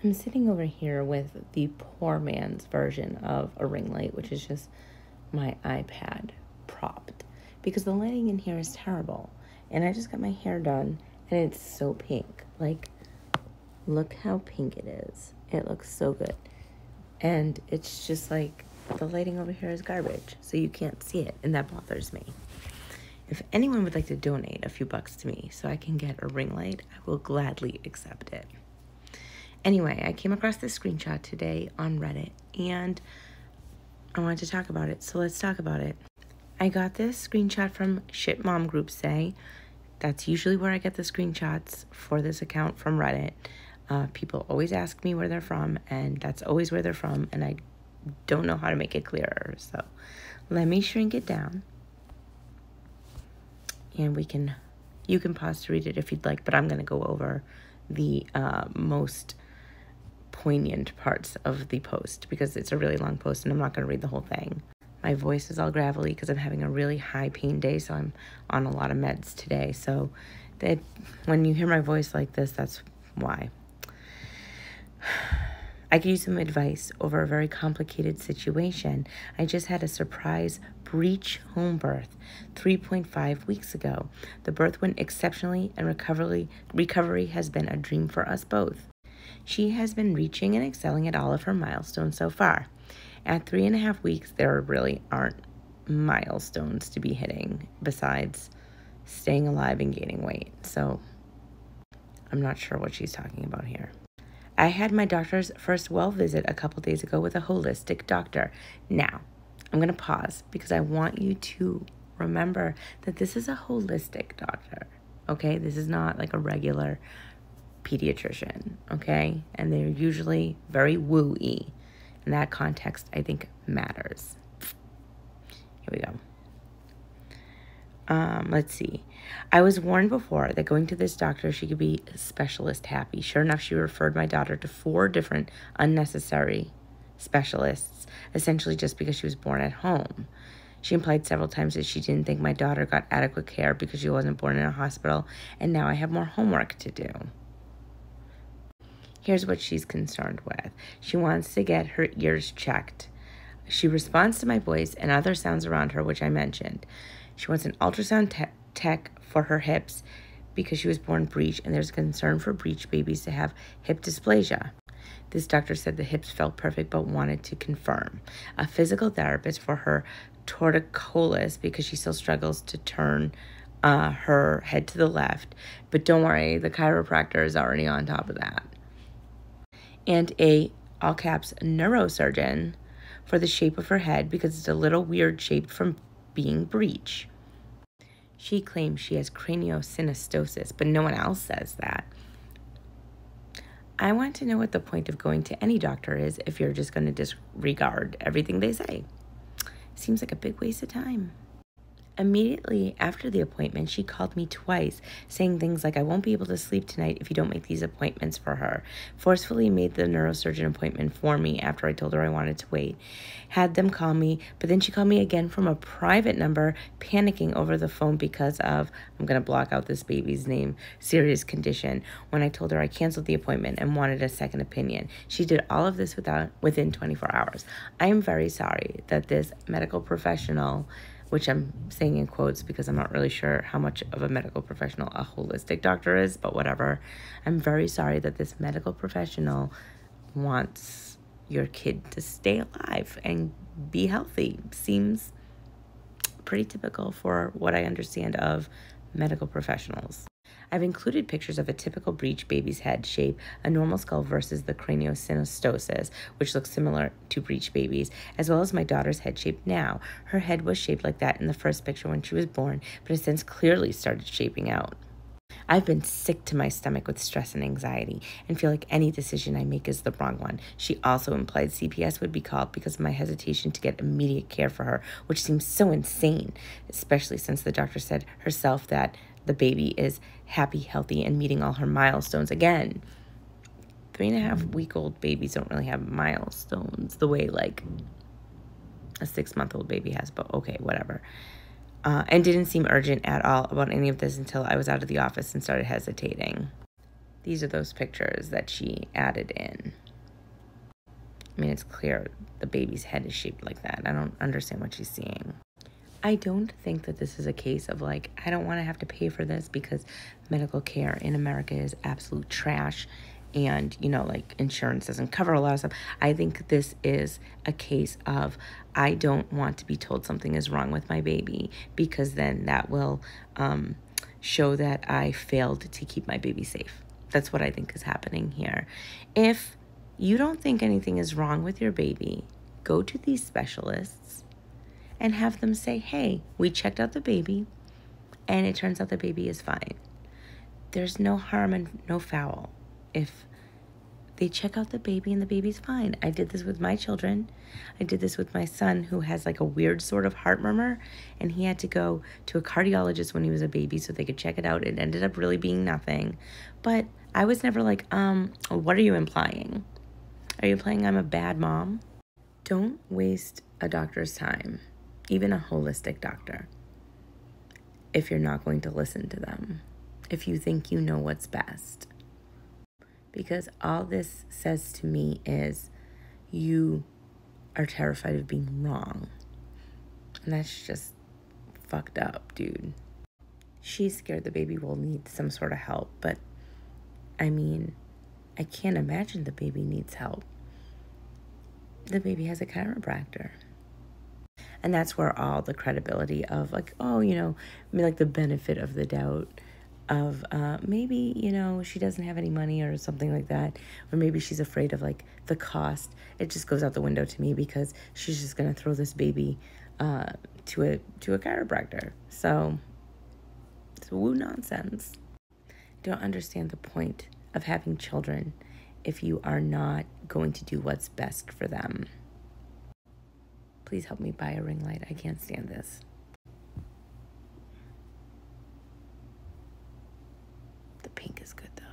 I'm sitting over here with the poor man's version of a ring light, which is just my iPad propped because the lighting in here is terrible. And I just got my hair done and it's so pink. Like, look how pink it is. It looks so good. And it's just like the lighting over here is garbage, so you can't see it, and that bothers me. If anyone would like to donate a few bucks to me so I can get a ring light, I will gladly accept it. Anyway, I came across this screenshot today on Reddit, and I wanted to talk about it, so let's talk about it. I got this screenshot from Shit Mom Group Say. That's usually where I get the screenshots for this account from Reddit. People always ask me where they're from, and that's always where they're from, and I don't know how to make it clearer. So let me shrink it down, and you can pause to read it if you'd like, but I'm going to go over the most poignant parts of the post because it's a really long post and I'm not going to read the whole thing. My voice is all gravelly because I'm having a really high pain day, so I'm on a lot of meds today. So that when you hear my voice like this, that's why. I could use some advice over a very complicated situation. I just had a surprise Breech home birth 3.5 weeks ago. The birth went exceptionally and recovery has been a dream for us both. She has been reaching and excelling at all of her milestones so far. At 3.5 weeks, there really aren't milestones to be hitting besides staying alive and gaining weight. So I'm not sure what she's talking about here. I had my doctor's first well visit a couple days ago with a holistic doctor. Now, I'm going to pause because I want you to remember that this is a holistic doctor, okay? This is not like a regular pediatrician, okay? And they're usually very woo-y. In that context, I think matters. Here we go. Let's see. I was warned before that going to this doctor, she could be specialist happy. Sure enough, she referred my daughter to 4 different unnecessary specialists, essentially just because she was born at home. She implied several times that she didn't think my daughter got adequate care because she wasn't born in a hospital, and now I have more homework to do. Here's what she's concerned with. She wants to get her ears checked. She responds to my voice and other sounds around her, which I mentioned. She wants an ultrasound tech for her hips because she was born breech, and there's concern for breech babies to have hip dysplasia. This doctor said the hips felt perfect but wanted to confirm. A physical therapist for her torticollis because she still struggles to turn her head to the left. But don't worry, the chiropractor is already on top of that. And a, all caps, neurosurgeon for the shape of her head because it's a little weird shaped from being breech. She claims she has craniosynostosis, but no one else says that. I want to know what the point of going to any doctor is if you're just going to disregard everything they say. Seems like a big waste of time. Immediately after the appointment, she called me twice, saying things like, I won't be able to sleep tonight if you don't make these appointments for her. Forcefully made the neurosurgeon appointment for me after I told her I wanted to wait. Had them call me, but then she called me again from a private number, panicking over the phone because of, I'm going to block out this baby's name, serious condition, when I told her I canceled the appointment and wanted a second opinion. She did all of this within 24 hours. I am very sorry that this medical professional, which I'm saying in quotes because I'm not really sure how much of a medical professional a holistic doctor is, but whatever. I'm very sorry that this medical professional wants your kid to stay alive and be healthy. Seems pretty typical for what I understand of medical professionals. I've included pictures of a typical breech baby's head shape, a normal skull versus the craniosynostosis, which looks similar to breech babies, as well as my daughter's head shape now. Her head was shaped like that in the first picture when she was born, but has since clearly started shaping out. I've been sick to my stomach with stress and anxiety and feel like any decision I make is the wrong one. She also implied CPS would be called because of my hesitation to get immediate care for her, which seems so insane, especially since the doctor said herself that the baby is happy, healthy, and meeting all her milestones. Again, 3.5-week-old babies don't really have milestones the way like a 6-month-old baby has, but okay, whatever. And didn't seem urgent at all about any of this until I was out of the office and started hesitating. These are those pictures that she added in. I mean, it's clear the baby's head is shaped like that. I don't understand what she's seeing. I don't think that this is a case of like, I don't want to have to pay for this because medical care in America is absolute trash and, you know, like insurance doesn't cover a lot of stuff. I think this is a case of I don't want to be told something is wrong with my baby because then that will show that I failed to keep my baby safe. That's what I think is happening here. If you don't think anything is wrong with your baby, go to these specialists and have them say, hey, we checked out the baby and it turns out the baby is fine. There's no harm and no foul if they check out the baby and the baby's fine. I did this with my children. I did this with my son who has like a weird sort of heart murmur, and he had to go to a cardiologist when he was a baby so they could check it out. It ended up really being nothing. But I was never like, what are you implying? Are you implying I'm a bad mom? Don't waste a doctor's time, even a holistic doctor, if you're not going to listen to them, if you think you know what's best. Because all this says to me is you are terrified of being wrong. And that's just fucked up, dude. She's scared the baby will need some sort of help, but I mean, I can't imagine the baby needs help. The baby has a chiropractor. And that's where all the credibility of like, oh, you know, I mean, like the benefit of the doubt of maybe, you know, she doesn't have any money or something like that. Or maybe she's afraid of like the cost. It just goes out the window to me because she's just going to throw this baby to a chiropractor. So it's woo nonsense. I don't understand the point of having children if you are not going to do what's best for them. Please help me buy a ring light. I can't stand this. The pink is good though.